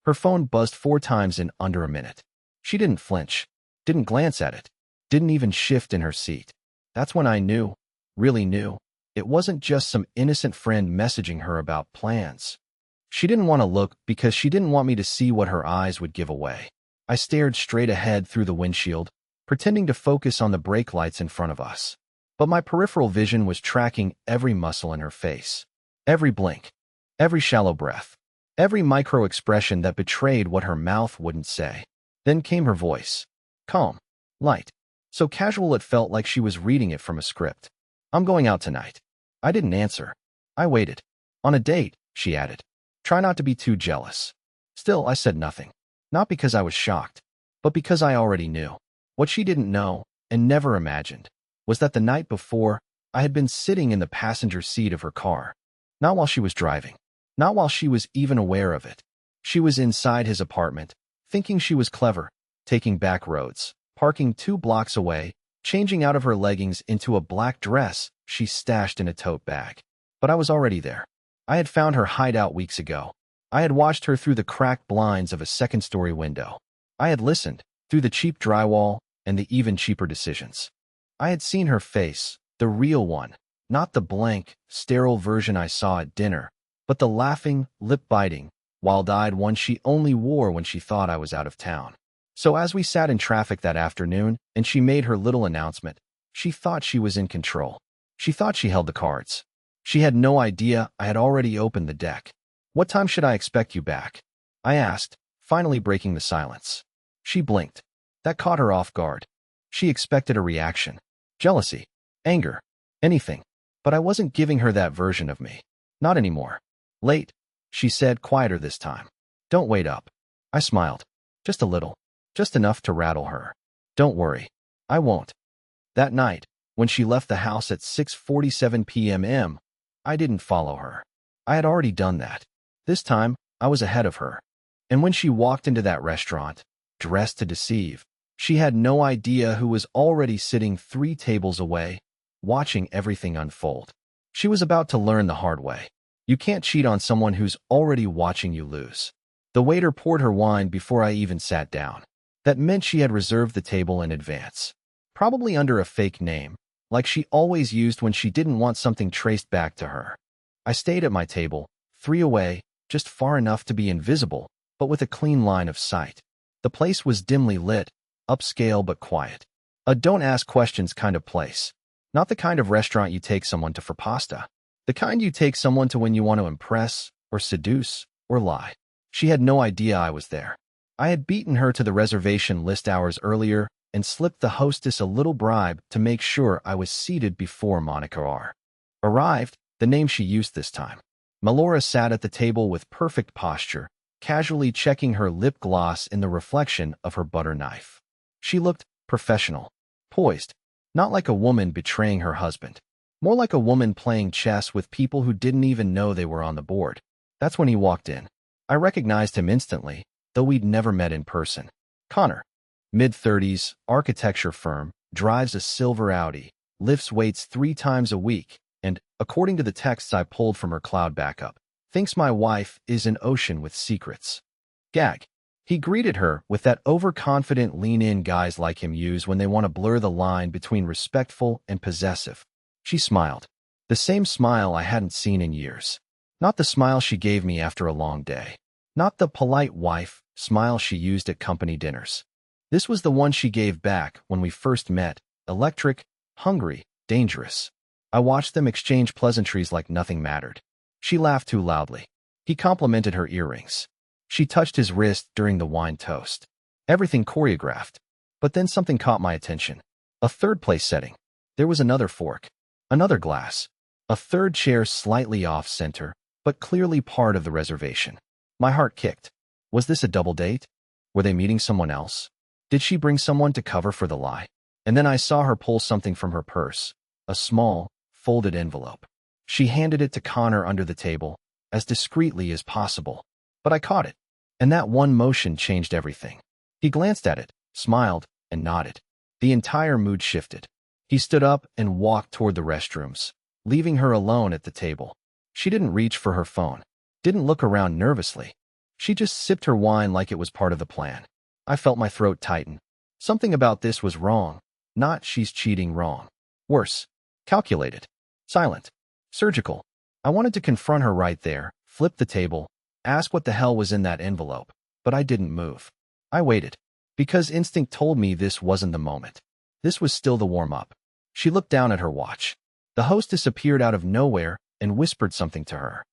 Her phone buzzed 4 times in under a minute. She didn't flinch, didn't glance at it, didn't even shift in her seat. That's when I knew, really knew, it wasn't just some innocent friend messaging her about plans. She didn't want to look because she didn't want me to see what her eyes would give away. I stared straight ahead through the windshield, pretending to focus on the brake lights in front of us. But my peripheral vision was tracking every muscle in her face, every blink, every shallow breath, every micro-expression that betrayed what her mouth wouldn't say. Then came her voice. Calm, light, so casual it felt like she was reading it from a script. I'm going out tonight. I didn't answer. I waited. On a date, she added. Try not to be too jealous. Still, I said nothing. Not because I was shocked, but because I already knew. What she didn't know, and never imagined, was that the night before, I had been sitting in the passenger seat of her car. Not while she was driving. Not while she was even aware of it. She was inside his apartment, thinking she was clever, taking back roads, parking 2 blocks away, changing out of her leggings into a black dress she stashed in a tote bag. But I was already there. I had found her hideout weeks ago. I had watched her through the cracked blinds of a second-story window. I had listened, through the cheap drywall and the even cheaper decisions. I had seen her face, the real one, not the blank, sterile version I saw at dinner, but the laughing, lip-biting, wild-eyed one she only wore when she thought I was out of town. So as we sat in traffic that afternoon and she made her little announcement, she thought she was in control. She thought she held the cards. She had no idea I had already opened the deck. What time should I expect you back? I asked, finally breaking the silence. She blinked. That caught her off guard. She expected a reaction. Jealousy. Anger. Anything. But I wasn't giving her that version of me. Not anymore. Late, she said, quieter this time. Don't wait up. I smiled. Just a little. Just enough to rattle her. Don't worry. I won't. That night, when she left the house at 6:47 p.m., I didn't follow her. I had already done that. This time, I was ahead of her. And when she walked into that restaurant, dressed to deceive, she had no idea who was already sitting 3 tables away, watching everything unfold. She was about to learn the hard way. You can't cheat on someone who's already watching you lose. The waiter poured her wine before I even sat down. That meant she had reserved the table in advance. Probably under a fake name, like she always used when she didn't want something traced back to her. I stayed at my table, 3 away, just far enough to be invisible, but with a clean line of sight. The place was dimly lit, upscale but quiet. A don't-ask-questions kind of place. Not the kind of restaurant you take someone to for pasta. The kind you take someone to when you want to impress, or seduce, or lie. She had no idea I was there. I had beaten her to the reservation list hours earlier and slipped the hostess a little bribe to make sure I was seated before Monica R. Arrived, the name she used this time. Melora sat at the table with perfect posture, casually checking her lip gloss in the reflection of her butter knife. She looked professional, poised, not like a woman betraying her husband, more like a woman playing chess with people who didn't even know they were on the board. That's when he walked in. I recognized him instantly, though we'd never met in person. Connor, mid-30s, architecture firm, drives a silver Audi, lifts weights 3 times a week, and, according to the texts I pulled from her cloud backup, thinks my wife is an ocean with secrets. Gag. He greeted her with that overconfident lean-in guys like him use when they want to blur the line between respectful and possessive. She smiled. The same smile I hadn't seen in years. Not the smile she gave me after a long day. Not the polite wife smile she used at company dinners. This was the one she gave back when we first met, electric, hungry, dangerous. I watched them exchange pleasantries like nothing mattered. She laughed too loudly. He complimented her earrings. She touched his wrist during the wine toast. Everything choreographed. But then something caught my attention. A third-place setting. There was another fork. Another glass. A third chair slightly off-center, but clearly part of the reservation. My heart kicked. Was this a double date? Were they meeting someone else? Did she bring someone to cover for the lie? And then I saw her pull something from her purse. A small, folded envelope. She handed it to Connor under the table, as discreetly as possible. But I caught it. And that one motion changed everything. He glanced at it, smiled, and nodded. The entire mood shifted. He stood up and walked toward the restrooms, leaving her alone at the table. She didn't reach for her phone, didn't look around nervously. She just sipped her wine like it was part of the plan. I felt my throat tighten. Something about this was wrong. Not she's cheating wrong. Worse. Calculated. Silent. Surgical. I wanted to confront her right there, flip the table, ask what the hell was in that envelope, but I didn't move. I waited. Because instinct told me this wasn't the moment. This was still the warm-up. She looked down at her watch. The hostess appeared out of nowhere and whispered something to her.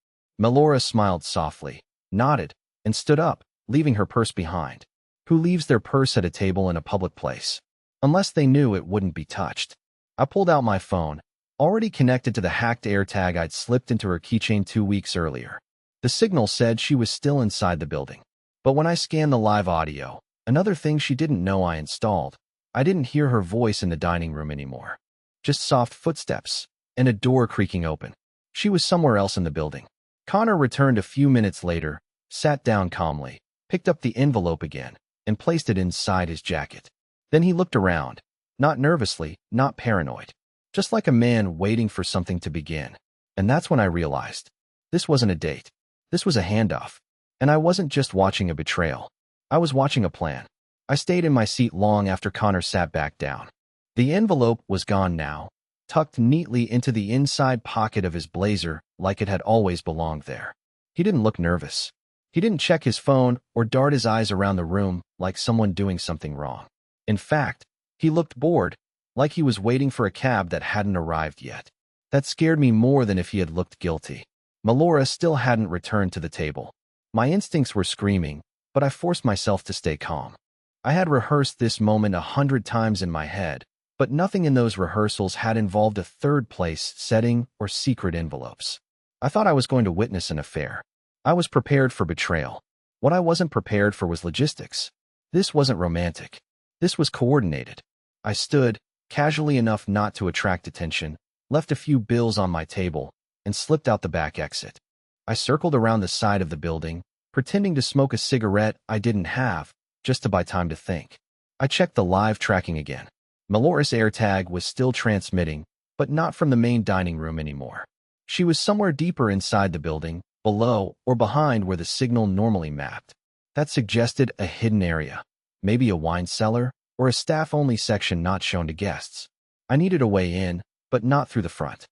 Melora smiled softly, nodded, and stood up, leaving her purse behind. Who leaves their purse at a table in a public place? Unless they knew it wouldn't be touched. I pulled out my phone, already connected to the hacked AirTag I'd slipped into her keychain 2 weeks earlier. The signal said she was still inside the building. But when I scanned the live audio, another thing she didn't know I installed, I didn't hear her voice in the dining room anymore. Just soft footsteps and a door creaking open. She was somewhere else in the building. Connor returned a few minutes later, sat down calmly, picked up the envelope again, and placed it inside his jacket. Then he looked around, not nervously, not paranoid, just like a man waiting for something to begin. And that's when I realized. This wasn't a date. This was a handoff. And I wasn't just watching a betrayal. I was watching a plan. I stayed in my seat long after Connor sat back down. The envelope was gone now, tucked neatly into the inside pocket of his blazer like it had always belonged there. He didn't look nervous. He didn't check his phone or dart his eyes around the room like someone doing something wrong. In fact, he looked bored, like he was waiting for a cab that hadn't arrived yet. That scared me more than if he had looked guilty. Melora still hadn't returned to the table. My instincts were screaming, but I forced myself to stay calm. I had rehearsed this moment 100 times in my head, but nothing in those rehearsals had involved a third place setting or secret envelopes. I thought I was going to witness an affair. I was prepared for betrayal. What I wasn't prepared for was logistics. This wasn't romantic. This was coordinated. I stood, casually enough not to attract attention, left a few bills on my table, and slipped out the back exit. I circled around the side of the building, pretending to smoke a cigarette I didn't have, just to buy time to think. I checked the live tracking again. Melora's AirTag was still transmitting, but not from the main dining room anymore. She was somewhere deeper inside the building, below or behind where the signal normally mapped. That suggested a hidden area, maybe a wine cellar or a staff-only section not shown to guests. I needed a way in, but not through the front.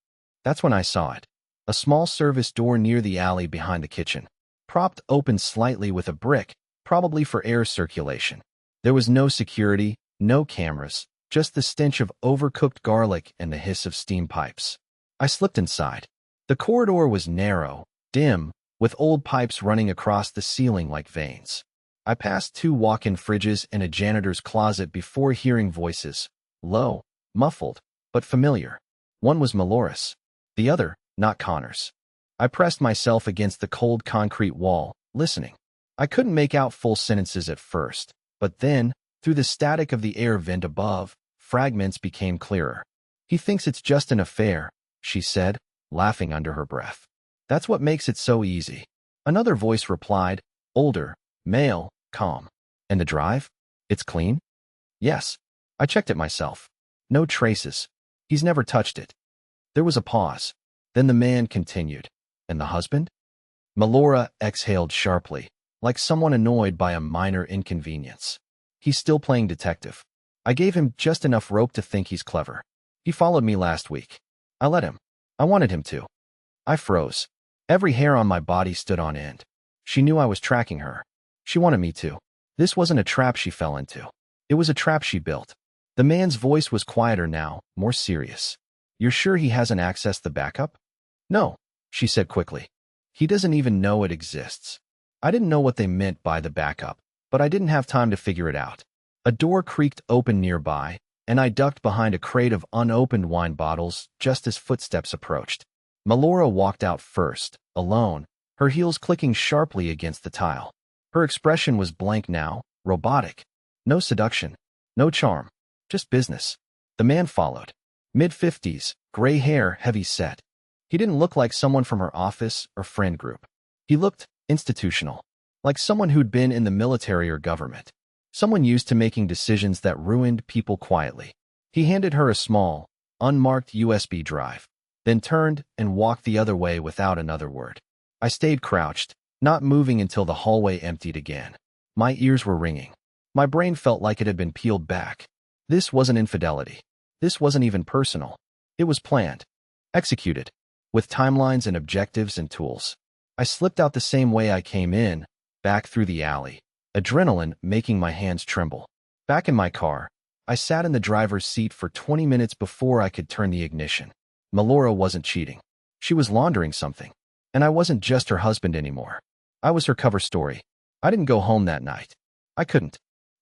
That's when I saw it. A small service door near the alley behind the kitchen, propped open slightly with a brick, probably for air circulation. There was no security, no cameras, just the stench of overcooked garlic and the hiss of steam pipes. I slipped inside. The corridor was narrow, dim, with old pipes running across the ceiling like veins. I passed 2 walk-in fridges and a janitor's closet before hearing voices, low, muffled, but familiar. One was Melora's, the other, not Connor's. I pressed myself against the cold concrete wall, listening. I couldn't make out full sentences at first, but then, through the static of the air vent above, fragments became clearer. He thinks it's just an affair, she said, laughing under her breath. That's what makes it so easy. Another voice replied, older, male, calm. And the drive? It's clean? Yes. I checked it myself. No traces. He's never touched it. There was a pause. Then the man continued. And the husband? Melora exhaled sharply, like someone annoyed by a minor inconvenience. He's still playing detective. I gave him just enough rope to think he's clever. He followed me last week. I let him. I wanted him to. I froze. Every hair on my body stood on end. She knew I was tracking her. She wanted me to. This wasn't a trap she fell into. It was a trap she built. The man's voice was quieter now, more serious. You're sure he hasn't accessed the backup? No, she said quickly. He doesn't even know it exists. I didn't know what they meant by the backup, but I didn't have time to figure it out. A door creaked open nearby, and I ducked behind a crate of unopened wine bottles just as footsteps approached. Melora walked out first, alone, her heels clicking sharply against the tile. Her expression was blank now, robotic. No seduction, no charm, just business. The man followed. Mid-50s, gray hair, heavy set. He didn't look like someone from her office or friend group. He looked institutional, like someone who'd been in the military or government. Someone used to making decisions that ruined people quietly. He handed her a small, unmarked USB drive, then turned and walked the other way without another word. I stayed crouched, not moving until the hallway emptied again. My ears were ringing. My brain felt like it had been peeled back. This wasn't infidelity. This wasn't even personal. It was planned, executed, with timelines and objectives and tools. I slipped out the same way I came in, back through the alley, adrenaline making my hands tremble. Back in my car, I sat in the driver's seat for 20 minutes before I could turn the ignition. Melora wasn't cheating. She was laundering something. And I wasn't just her husband anymore. I was her cover story. I didn't go home that night. I couldn't.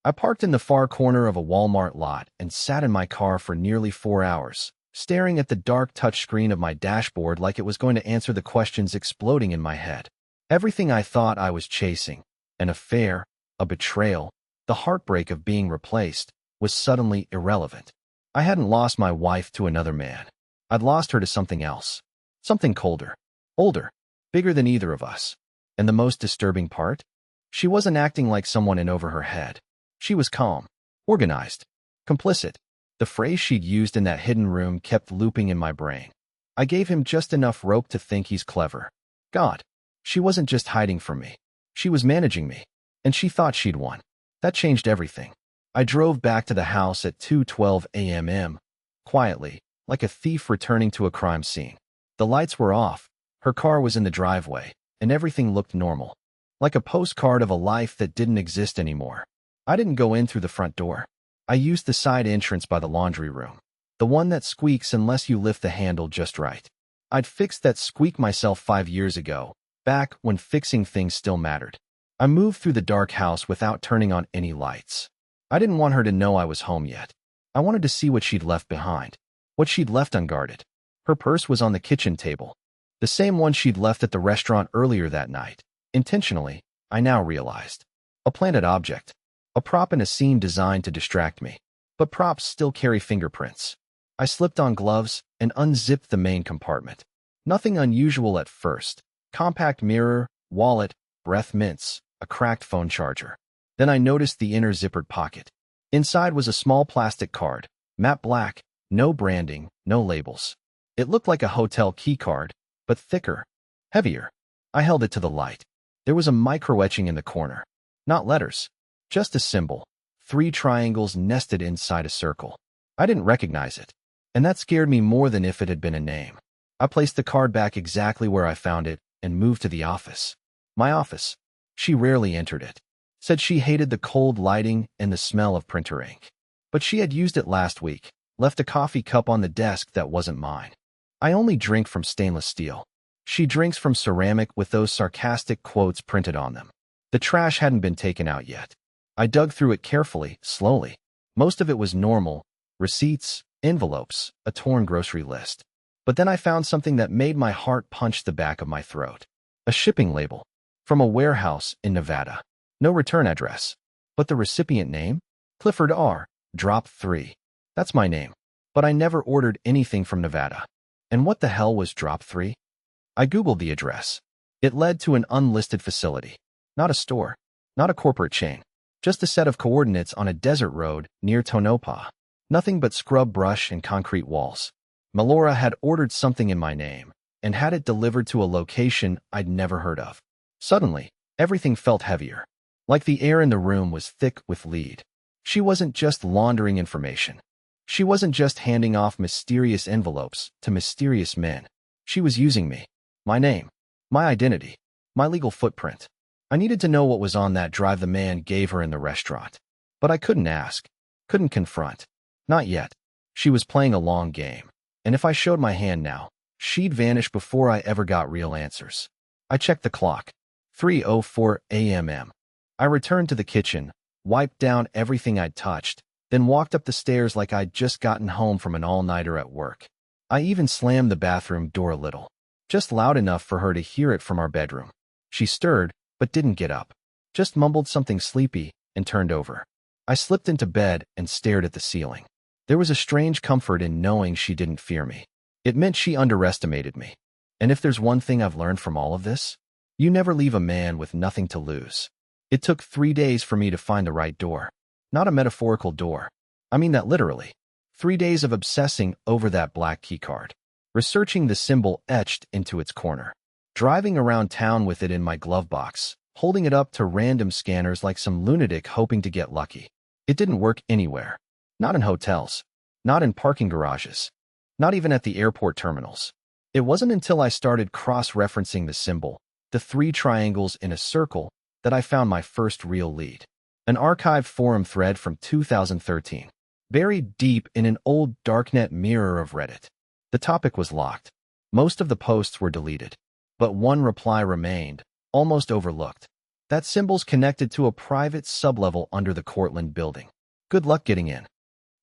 I parked in the far corner of a Walmart lot and sat in my car for nearly 4 hours, staring at the dark touchscreen of my dashboard like it was going to answer the questions exploding in my head. Everything I thought I was chasing, an affair, a betrayal, the heartbreak of being replaced, was suddenly irrelevant. I hadn't lost my wife to another man. I'd lost her to something else. Something colder, older, bigger than either of us. And the most disturbing part? She wasn't acting like someone in over her head. She was calm, organized, complicit. The phrase she'd used in that hidden room kept looping in my brain. I gave him just enough rope to think he's clever. God, she wasn't just hiding from me. She was managing me. And she thought she'd won. That changed everything. I drove back to the house at 2:12 a.m., quietly, like a thief returning to a crime scene. The lights were off, her car was in the driveway, and everything looked normal. Like a postcard of a life that didn't exist anymore. I didn't go in through the front door. I used the side entrance by the laundry room. The one that squeaks unless you lift the handle just right. I'd fixed that squeak myself 5 years ago, back when fixing things still mattered. I moved through the dark house without turning on any lights. I didn't want her to know I was home yet. I wanted to see what she'd left behind. What she'd left unguarded. Her purse was on the kitchen table. The same one she'd left at the restaurant earlier that night. Intentionally, I now realized. A planted object. A prop in a scene designed to distract me. But props still carry fingerprints. I slipped on gloves and unzipped the main compartment. Nothing unusual at first. Compact mirror, wallet, breath mints, a cracked phone charger. Then I noticed the inner zippered pocket. Inside was a small plastic card, matte black, no branding, no labels. It looked like a hotel key card, but thicker, heavier. I held it to the light. There was a micro-etching in the corner. Not letters, just a symbol. 3 triangles nested inside a circle. I didn't recognize it, and that scared me more than if it had been a name. I placed the card back exactly where I found it and moved to the office. My office. She rarely entered it. Said she hated the cold lighting and the smell of printer ink. But she had used it last week, left a coffee cup on the desk that wasn't mine. I only drink from stainless steel. She drinks from ceramic with those sarcastic quotes printed on them. The trash hadn't been taken out yet. I dug through it carefully, slowly. Most of it was normal, receipts, envelopes, a torn grocery list. But then I found something that made my heart punch the back of my throat. A shipping label. From a warehouse in Nevada. No return address. But the recipient name? Clifford R. Drop 3. That's my name. But I never ordered anything from Nevada. And what the hell was Drop 3? I Googled the address. It led to an unlisted facility. Not a store. Not a corporate chain. Just a set of coordinates on a desert road near Tonopah. Nothing but scrub brush and concrete walls. Melora had ordered something in my name and had it delivered to a location I'd never heard of. Suddenly, everything felt heavier. Like the air in the room was thick with lead. She wasn't just laundering information. She wasn't just handing off mysterious envelopes to mysterious men. She was using me. My name. My identity. My legal footprint. I needed to know what was on that drive the man gave her in the restaurant. But I couldn't ask. Couldn't confront. Not yet. She was playing a long game. And if I showed my hand now, she'd vanish before I ever got real answers. I checked the clock. 3:04 a.m. I returned to the kitchen, wiped down everything I'd touched, then walked up the stairs like I'd just gotten home from an all-nighter at work. I even slammed the bathroom door a little. Just loud enough for her to hear it from our bedroom. She stirred, but didn't get up. Just mumbled something sleepy and turned over. I slipped into bed and stared at the ceiling. There was a strange comfort in knowing she didn't fear me. It meant she underestimated me. And if there's one thing I've learned from all of this, you never leave a man with nothing to lose. It took 3 days for me to find the right door. Not a metaphorical door. I mean that literally. 3 days of obsessing over that black keycard. Researching the symbol etched into its corner. driving around town with it in my glove box, holding it up to random scanners like some lunatic hoping to get lucky. It didn't work anywhere. Not in hotels. Not in parking garages. Not even at the airport terminals. It wasn't until I started cross-referencing the symbol, the three triangles in a circle, that I found my first real lead. An archived forum thread from 2013, buried deep in an old darknet mirror of Reddit. The topic was locked. Most of the posts were deleted. But one reply remained, almost overlooked. That symbol's connected to a private sublevel under the Cortland building. Good luck getting in.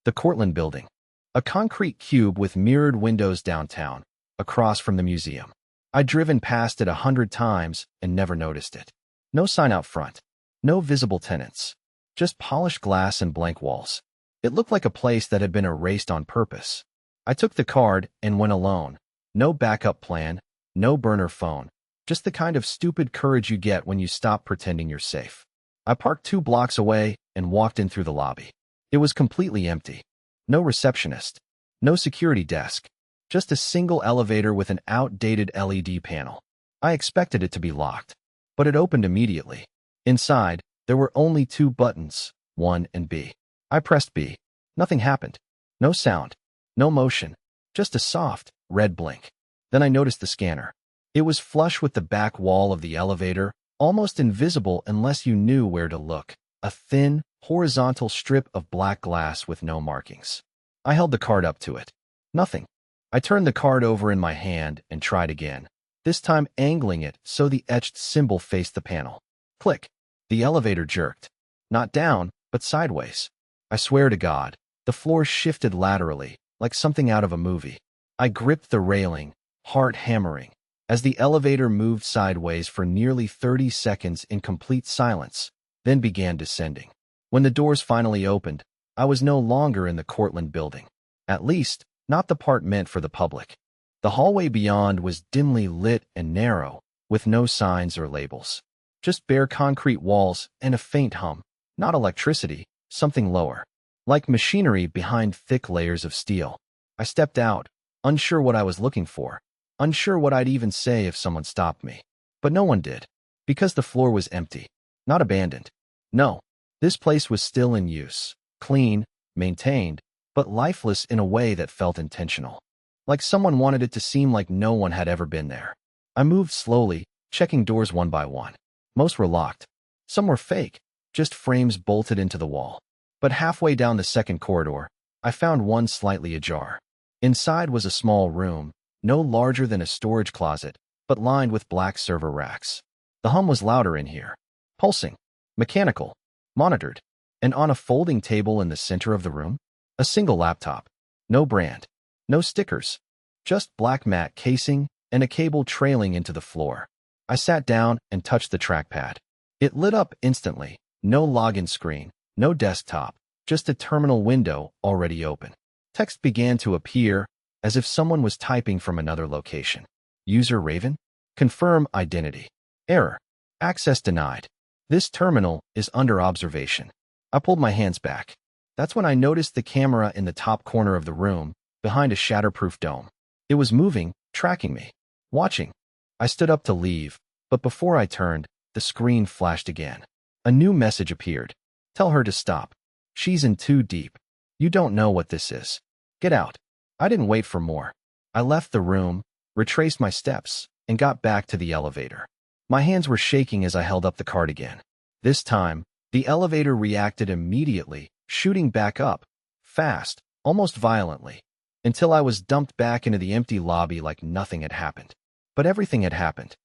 The Cortland building. A concrete cube with mirrored windows downtown, across from the museum. I'd driven past it 100 times and never noticed it. No sign out front. No visible tenants. Just polished glass and blank walls. It looked like a place that had been erased on purpose. I took the card and went alone. No backup plan, no burner phone. Just the kind of stupid courage you get when you stop pretending you're safe. I parked 2 blocks away and walked in through the lobby. It was completely empty. No receptionist. No security desk. Just a single elevator with an outdated LED panel. I expected it to be locked, but it opened immediately. Inside, there were only 2 buttons, 1 and B. I pressed B. Nothing happened. No sound. No motion. Just a soft, red blink. Then I noticed the scanner. It was flush with the back wall of the elevator, almost invisible unless you knew where to look. A thin, horizontal strip of black glass with no markings. I held the card up to it. Nothing. I turned the card over in my hand and tried again, this time angling it so the etched symbol faced the panel. Click. The elevator jerked. Not down, but sideways. I swear to God, the floor shifted laterally, like something out of a movie. I gripped the railing, heart hammering, as the elevator moved sideways for nearly 30 seconds in complete silence, then began descending. When the doors finally opened, I was no longer in the Cortland building. At least, not the part meant for the public. The hallway beyond was dimly lit and narrow, with no signs or labels. Just bare concrete walls and a faint hum. Not electricity, something lower. Like machinery behind thick layers of steel. I stepped out, unsure what I was looking for. Unsure what I'd even say if someone stopped me. But no one did. Because the floor was empty. Not abandoned. No. This place was still in use. Clean, maintained, but lifeless in a way that felt intentional. Like someone wanted it to seem like no one had ever been there. I moved slowly, checking doors one by one. Most were locked. Some were fake, just frames bolted into the wall. But halfway down the second corridor, I found one slightly ajar. Inside was a small room, no larger than a storage closet, but lined with black server racks. The hum was louder in here. Pulsing. Mechanical. Monitored. And on a folding table in the center of the room, a single laptop. No brand. No stickers. Just black matte casing and a cable trailing into the floor. I sat down and touched the trackpad. It lit up instantly. No login screen. No desktop. Just a terminal window already open. Text began to appear as if someone was typing from another location. User Raven? Confirm identity. Error. Access denied. This terminal is under observation. I pulled my hands back. That's when I noticed the camera in the top corner of the room, behind a shatterproof dome. It was moving, tracking me. Watching. I stood up to leave, but before I turned, the screen flashed again. A new message appeared. Tell her to stop. She's in too deep. You don't know what this is. Get out. I didn't wait for more. I left the room, retraced my steps, and got back to the elevator. My hands were shaking as I held up the card again. This time, the elevator reacted immediately, shooting back up, fast, almost violently, until I was dumped back into the empty lobby like nothing had happened. But everything had happened.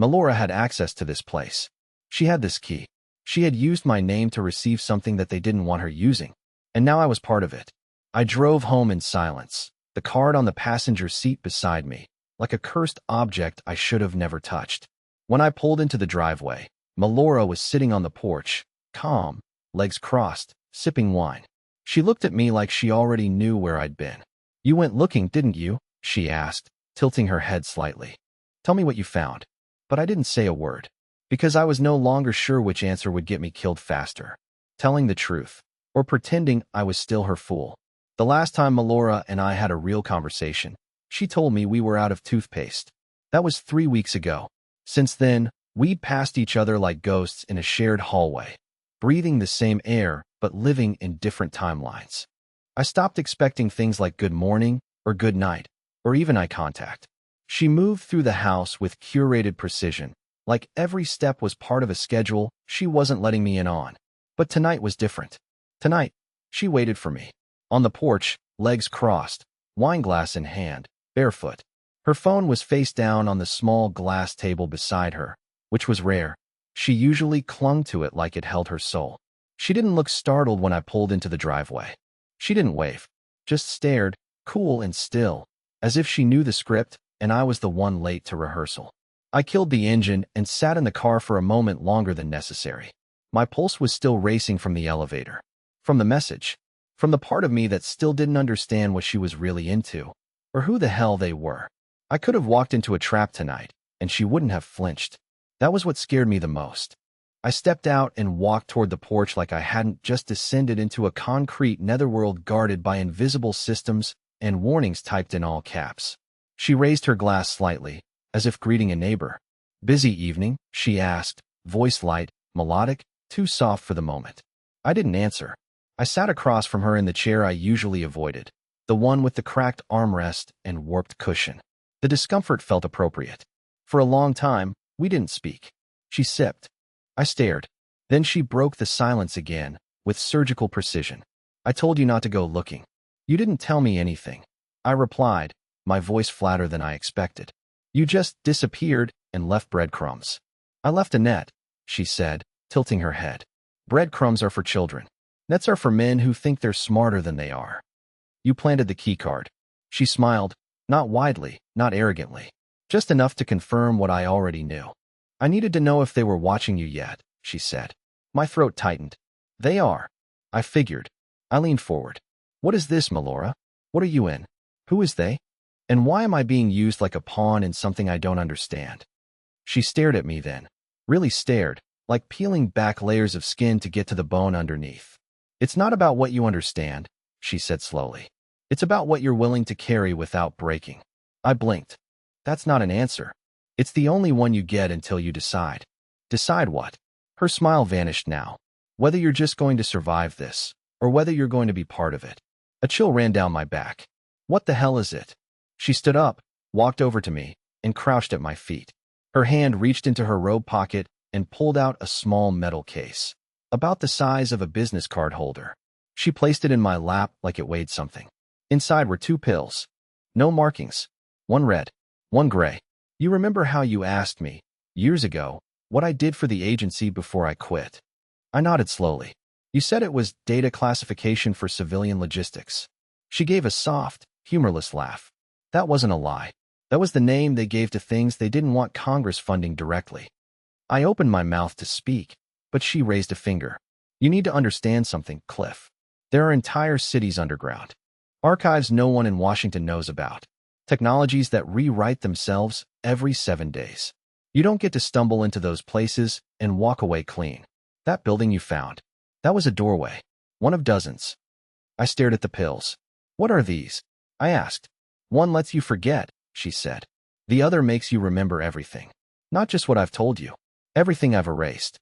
Melora had access to this place. She had this key. She had used my name to receive something that they didn't want her using, and now I was part of it. I drove home in silence, the card on the passenger seat beside me, like a cursed object I should have never touched. When I pulled into the driveway, Melora was sitting on the porch, calm, legs crossed, sipping wine. She looked at me like she already knew where I'd been. You went looking, didn't you? She asked, tilting her head slightly. Tell me what you found. But I didn't say a word, because I was no longer sure which answer would get me killed faster. Telling the truth, or pretending I was still her fool. The last time Melora and I had a real conversation, she told me we were out of toothpaste. That was 3 weeks ago. Since then, we'd passed each other like ghosts in a shared hallway, breathing the same air but living in different timelines. I stopped expecting things like good morning or good night, or even eye contact. She moved through the house with curated precision, like every step was part of a schedule she wasn't letting me in on. But tonight was different. Tonight, she waited for me. On the porch, legs crossed, wine glass in hand, barefoot. Her phone was face down on the small glass table beside her, which was rare. She usually clung to it like it held her soul. She didn't look startled when I pulled into the driveway. She didn't wave, just stared, cool and still, as if she knew the script and I was the one late to rehearsal. I killed the engine and sat in the car for a moment longer than necessary. My pulse was still racing from the elevator, from the message, from the part of me that still didn't understand what she was really into, or who the hell they were. I could have walked into a trap tonight, and she wouldn't have flinched. That was what scared me the most. I stepped out and walked toward the porch like I hadn't just descended into a concrete netherworld guarded by invisible systems and warnings typed in all caps. She raised her glass slightly, as if greeting a neighbor. "Busy evening?" she asked, voice light, melodic, too soft for the moment. I didn't answer. I sat across from her in the chair I usually avoided, the one with the cracked armrest and warped cushion. The discomfort felt appropriate. For a long time, we didn't speak. She sipped. I stared. Then she broke the silence again, with surgical precision. "I told you not to go looking. You didn't tell me anything." I replied, my voice flatter than I expected. "You just disappeared and left breadcrumbs." "I left a net," she said, tilting her head. "Breadcrumbs are for children. Nets are for men who think they're smarter than they are." "You planted the keycard." She smiled, not widely, not arrogantly, just enough to confirm what I already knew. "I needed to know if they were watching you yet," she said. My throat tightened. "They are." I figured. I leaned forward. "What is this, Melora? What are you in? Who is they? And why am I being used like a pawn in something I don't understand?" She stared at me then. Really stared, like peeling back layers of skin to get to the bone underneath. "It's not about what you understand," she said slowly. "It's about what you're willing to carry without breaking." I blinked. "That's not an answer. It's the only one you get until you decide." "Decide what?" Her smile vanished now. "Whether you're just going to survive this, or whether you're going to be part of it." A chill ran down my back. "What the hell is it?" She stood up, walked over to me, and crouched at my feet. Her hand reached into her robe pocket and pulled out a small metal case, about the size of a business card holder. She placed it in my lap like it weighed something. Inside were 2 pills. No markings. One red, one gray. "You remember how you asked me, years ago, what I did for the agency before I quit?" I nodded slowly. "You said it was data classification for civilian logistics." She gave a soft, humorless laugh. "That wasn't a lie. That was the name they gave to things they didn't want Congress funding directly." I opened my mouth to speak, but she raised a finger. "You need to understand something, Cliff. There are entire cities underground. Archives no one in Washington knows about. Technologies that rewrite themselves every 7 days. You don't get to stumble into those places and walk away clean. That building you found, that was a doorway. One of dozens." I stared at the pills. "What are these?" I asked. "One lets you forget," she said. "The other makes you remember everything. Not just what I've told you. Everything I've erased."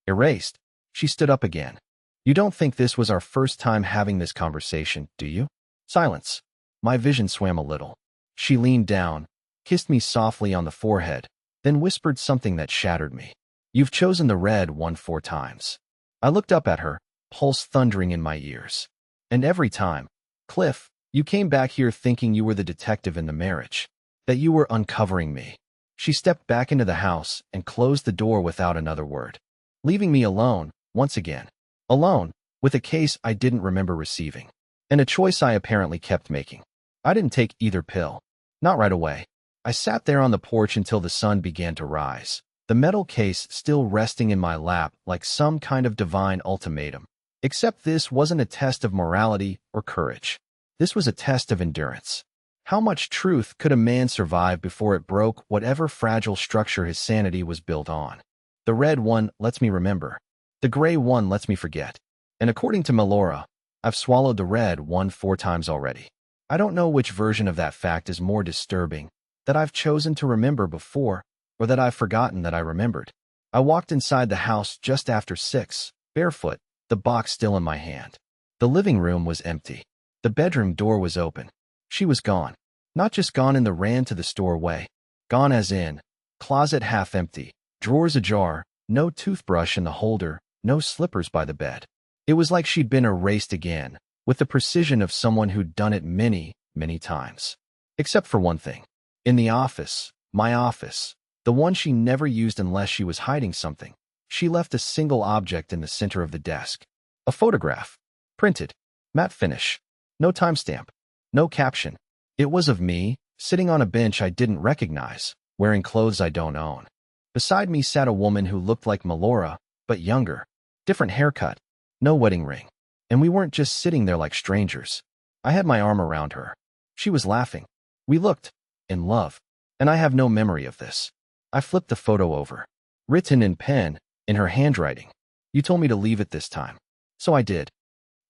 "Erased?" She stood up again. "You don't think this was our first time having this conversation, do you?" Silence. My vision swam a little. She leaned down, kissed me softly on the forehead, then whispered something that shattered me. "You've chosen the red one 4 times." I looked up at her, pulse thundering in my ears. "And every time, Cliff, you came back here thinking you were the detective in the marriage, that you were uncovering me." She stepped back into the house and closed the door without another word, leaving me alone, once again. Alone, with a case I didn't remember receiving, and a choice I apparently kept making. I didn't take either pill. Not right away. I sat there on the porch until the sun began to rise, the metal case still resting in my lap like some kind of divine ultimatum. Except this wasn't a test of morality or courage. This was a test of endurance. How much truth could a man survive before it broke whatever fragile structure his sanity was built on? The red one lets me remember. The gray one lets me forget. And according to Melora, I've swallowed the red one 4 times already. I don't know which version of that fact is more disturbing, that I've chosen to remember before, or that I've forgotten that I remembered. I walked inside the house just after 6, barefoot, the box still in my hand. The living room was empty. The bedroom door was open. She was gone. Not just gone in the ran to the store way. Gone as in, closet half empty, drawers ajar, no toothbrush in the holder, no slippers by the bed. It was like she'd been erased again, with the precision of someone who'd done it many, many times. Except for one thing. In the office, my office, the one she never used unless she was hiding something, she left a single object in the center of the desk. A photograph. Printed. Matte finish. No timestamp. No caption. It was of me, sitting on a bench I didn't recognize, wearing clothes I don't own. Beside me sat a woman who looked like Melora, but younger. Different haircut. No wedding ring. And we weren't just sitting there like strangers. I had my arm around her. She was laughing. We looked. In love. And I have no memory of this. I flipped the photo over. Written in pen, in her handwriting. You told me to leave it this time. So I did.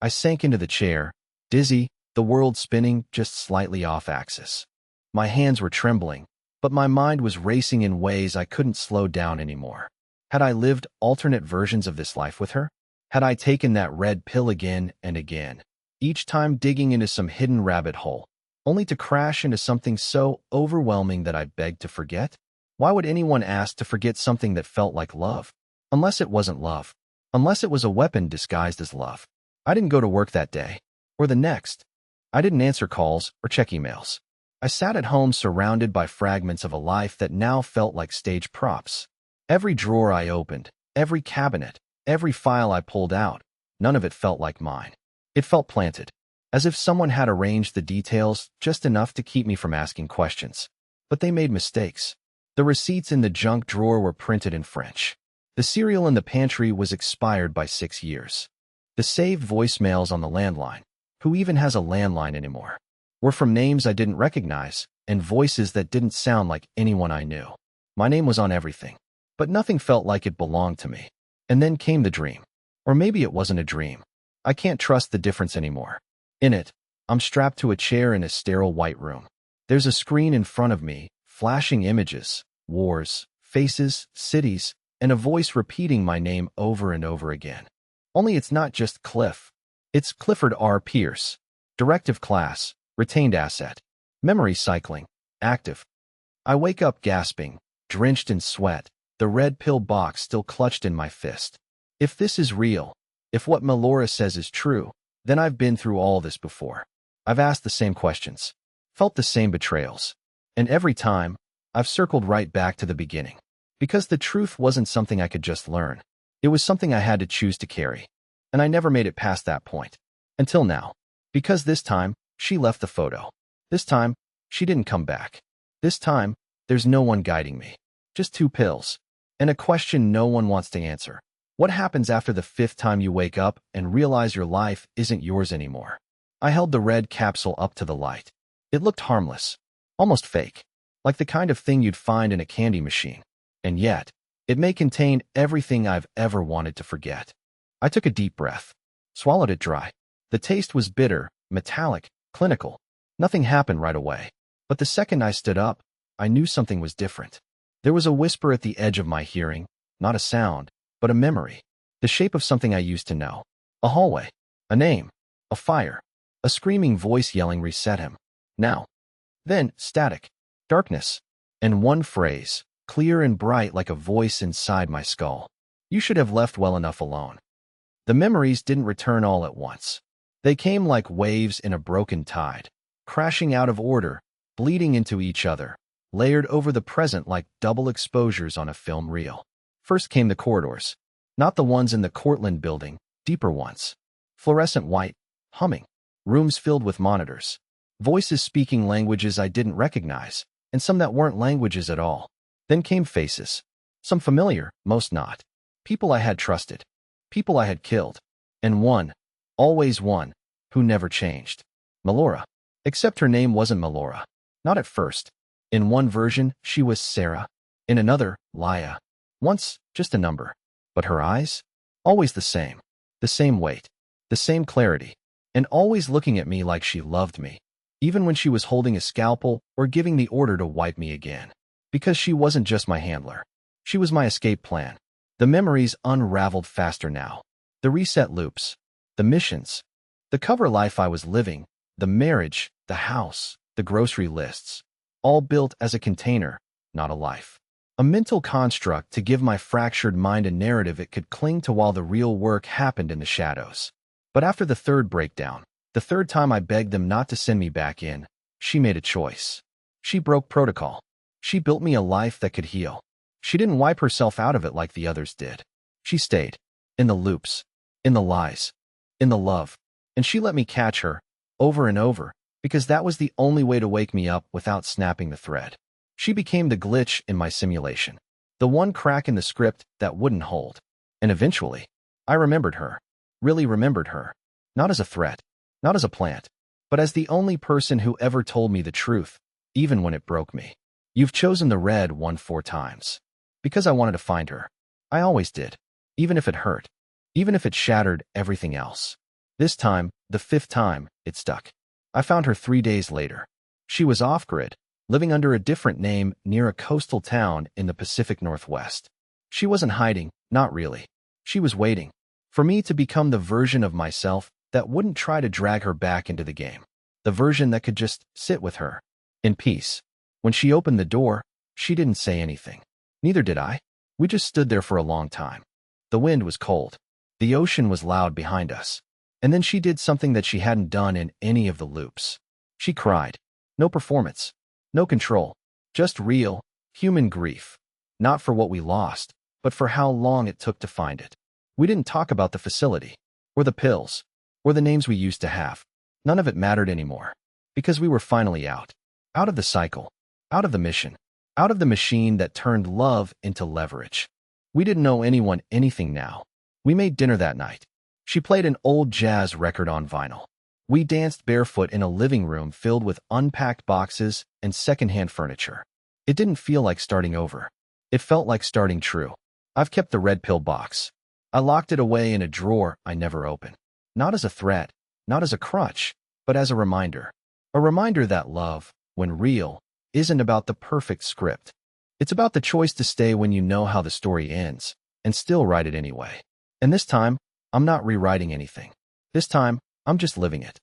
I sank into the chair, dizzy, the world spinning just slightly off axis. My hands were trembling, but my mind was racing in ways I couldn't slow down anymore. Had I lived alternate versions of this life with her? Had I taken that red pill again and again, each time digging into some hidden rabbit hole, only to crash into something so overwhelming that I begged to forget? Why would anyone ask to forget something that felt like love? Unless it wasn't love. Unless it was a weapon disguised as love. I didn't go to work that day. Or the next. I didn't answer calls or check emails. I sat at home surrounded by fragments of a life that now felt like stage props. Every drawer I opened, every cabinet, every file I pulled out, none of it felt like mine. It felt planted. As if someone had arranged the details just enough to keep me from asking questions. But they made mistakes. The receipts in the junk drawer were printed in French. The cereal in the pantry was expired by 6 years. The saved voicemails on the landline, who even has a landline anymore, were from names I didn't recognize and voices that didn't sound like anyone I knew. My name was on everything, but nothing felt like it belonged to me. And then came the dream. Or maybe it wasn't a dream. I can't trust the difference anymore. In it, I'm strapped to a chair in a sterile white room. There's a screen in front of me, flashing images, wars, faces, cities, and a voice repeating my name over and over again. Only it's not just Cliff. It's Clifford R. Pierce. Directive class, retained asset, memory cycling, active. I wake up gasping, drenched in sweat, the red pill box still clutched in my fist. If this is real, if what Melora says is true, then I've been through all this before. I've asked the same questions, felt the same betrayals, and every time, I've circled right back to the beginning. Because the truth wasn't something I could just learn. It was something I had to choose to carry. And I never made it past that point. Until now. Because this time, she left the photo. This time, she didn't come back. This time, there's no one guiding me. Just 2 pills. And a question no one wants to answer. What happens after the 5th time you wake up and realize your life isn't yours anymore? I held the red capsule up to the light. It looked harmless. Almost fake. Like the kind of thing you'd find in a candy machine. And yet, it may contain everything I've ever wanted to forget. I took a deep breath. Swallowed it dry. The taste was bitter, metallic, clinical. Nothing happened right away. But the second I stood up, I knew something was different. There was a whisper at the edge of my hearing, not a sound, but a memory. The shape of something I used to know. A hallway. A name. A fire. A screaming voice yelling reset him. Now. Then, static. Darkness. And one phrase, clear and bright like a voice inside my skull. You should have left well enough alone. The memories didn't return all at once. They came like waves in a broken tide, crashing out of order, bleeding into each other, layered over the present like double exposures on a film reel. First came the corridors. Not the ones in the Cortland building, deeper ones. Fluorescent white, humming. Rooms filled with monitors. Voices speaking languages I didn't recognize, and some that weren't languages at all. Then came faces. Some familiar, most not. People I had trusted. People I had killed. And one, always one, who never changed. Melora. Except her name wasn't Melora. Not at first. In one version, she was Sarah. In another, Laya. Once, just a number. But her eyes? Always the same. The same weight. The same clarity. And always looking at me like she loved me. Even when she was holding a scalpel or giving the order to wipe me again. Because she wasn't just my handler. She was my escape plan. The memories unraveled faster now. The reset loops. The missions. The cover life I was living. The marriage. The house. The grocery lists. All built as a container, not a life. A mental construct to give my fractured mind a narrative it could cling to while the real work happened in the shadows. But after the third breakdown, the third time I begged them not to send me back in, she made a choice. She broke protocol. She built me a life that could heal. She didn't wipe herself out of it like the others did. She stayed. In the loops. In the lies. In the love. And she let me catch her, over and over, because that was the only way to wake me up without snapping the thread. She became the glitch in my simulation. The one crack in the script that wouldn't hold. And eventually, I remembered her. Really remembered her. Not as a threat. Not as a plant. But as the only person who ever told me the truth, even when it broke me. You've chosen the red one 4 times. Because I wanted to find her. I always did. Even if it hurt. Even if it shattered everything else. This time, the 5th time, it stuck. I found her 3 days later. She was off-grid, living under a different name near a coastal town in the Pacific Northwest. She wasn't hiding, not really. She was waiting for me to become the version of myself that wouldn't try to drag her back into the game. The version that could just sit with her, in peace. When she opened the door, she didn't say anything. Neither did I. We just stood there for a long time. The wind was cold. The ocean was loud behind us. And then she did something that she hadn't done in any of the loops. She cried. No performance. No control. Just real, human grief. Not for what we lost, but for how long it took to find it. We didn't talk about the facility, or the pills, or the names we used to have. None of it mattered anymore. Because we were finally out. Out of the cycle. Out of the mission. Out of the machine that turned love into leverage. We didn't owe anyone anything now. We made dinner that night. She played an old jazz record on vinyl. We danced barefoot in a living room filled with unpacked boxes and secondhand furniture. It didn't feel like starting over. It felt like starting true. I've kept the red pill box. I locked it away in a drawer I never opened. Not as a threat, not as a crutch, but as a reminder. A reminder that love, when real, isn't about the perfect script. It's about the choice to stay when you know how the story ends, and still write it anyway. And this time, I'm not rewriting anything. This time, I'm just living it.